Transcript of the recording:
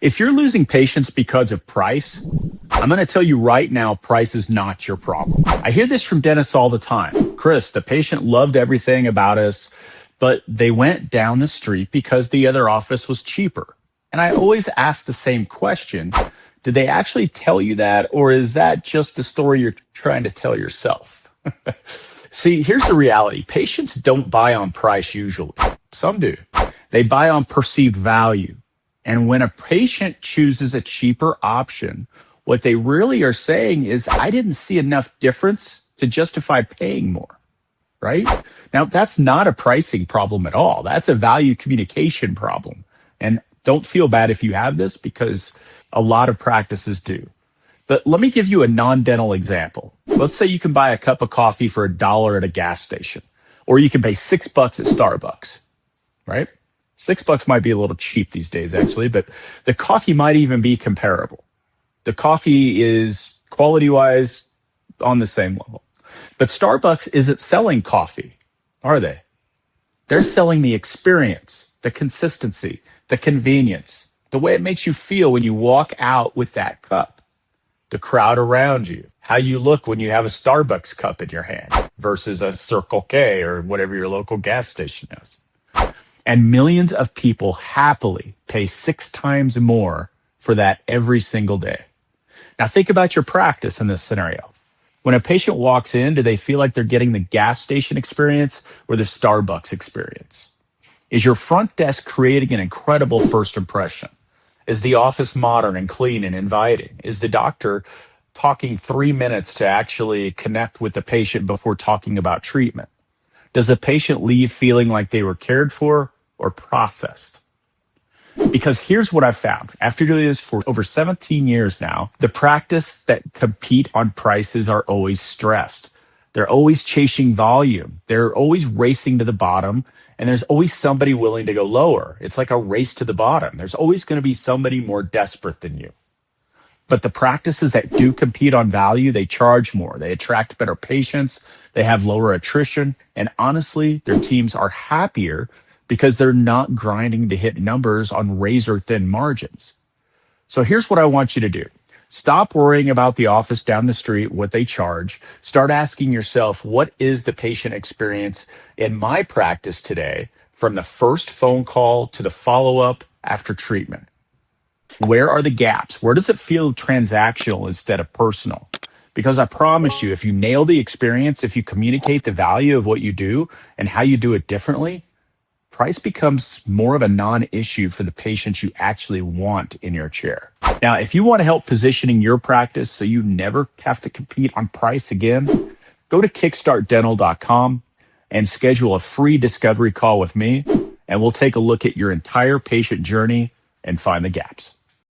If you're losing patients because of price, I'm going to tell you right now, price is not your problem. I hear this from dentists all the time. Chris, the patient loved everything about us, but they went down the street because the other office was cheaper. And I always ask the same question. Did they actually tell you that, or is that just the story you're trying to tell yourself? See, here's the reality. Patients don't buy on price usually. Some do. They buy on perceived value. And when a patient chooses a cheaper option, what they really are saying is, I didn't see enough difference to justify paying more, right? Now, that's not a pricing problem at all. That's a value communication problem. And don't feel bad if you have this, because a lot of practices do. But let me give you a non-dental example. Let's say you can buy a cup of coffee for $1 at a gas station, or you can pay $6 at Starbucks, right? $6 might be a little cheap these days, actually, but the coffee might even be comparable. The coffee is quality-wise on the same level. But Starbucks isn't selling coffee, are they? They're selling the experience, the consistency, the convenience, the way it makes you feel when you walk out with that cup, the crowd around you, how you look when you have a Starbucks cup in your hand versus a Circle K or whatever your local gas station is. And millions of people happily pay 6 times more for that every single day. Now think about your practice in this scenario. When a patient walks in, do they feel like they're getting the gas station experience or the Starbucks experience? Is your front desk creating an incredible first impression? Is the office modern and clean and inviting? Is the doctor talking 3 minutes to actually connect with the patient before talking about treatment? Does the patient leave feeling like they were cared for or processed? Because here's what I've found. After doing this for over 17 years now, the practice that compete on prices are always stressed. They're always chasing volume. They're always racing to the bottom, and there's always somebody willing to go lower. It's like a race to the bottom. There's always going to be somebody more desperate than you. But the practices that do compete on value, they charge more. They attract better patients. They have lower attrition. And honestly, their teams are happier because they're not grinding to hit numbers on razor thin margins. So here's what I want you to do. Stop worrying about the office down the street, what they charge. Start asking yourself, what is the patient experience in my practice today, from the first phone call to the follow-up after treatment? Where are the gaps? Where does it feel transactional instead of personal? Because I promise you, if you nail the experience, if you communicate the value of what you do and how you do it differently, price becomes more of a non-issue for the patients you actually want in your chair. Now, if you want to help positioning your practice so you never have to compete on price again, go to kickstartdental.com and schedule a free discovery call with me, and we'll take a look at your entire patient journey and find the gaps.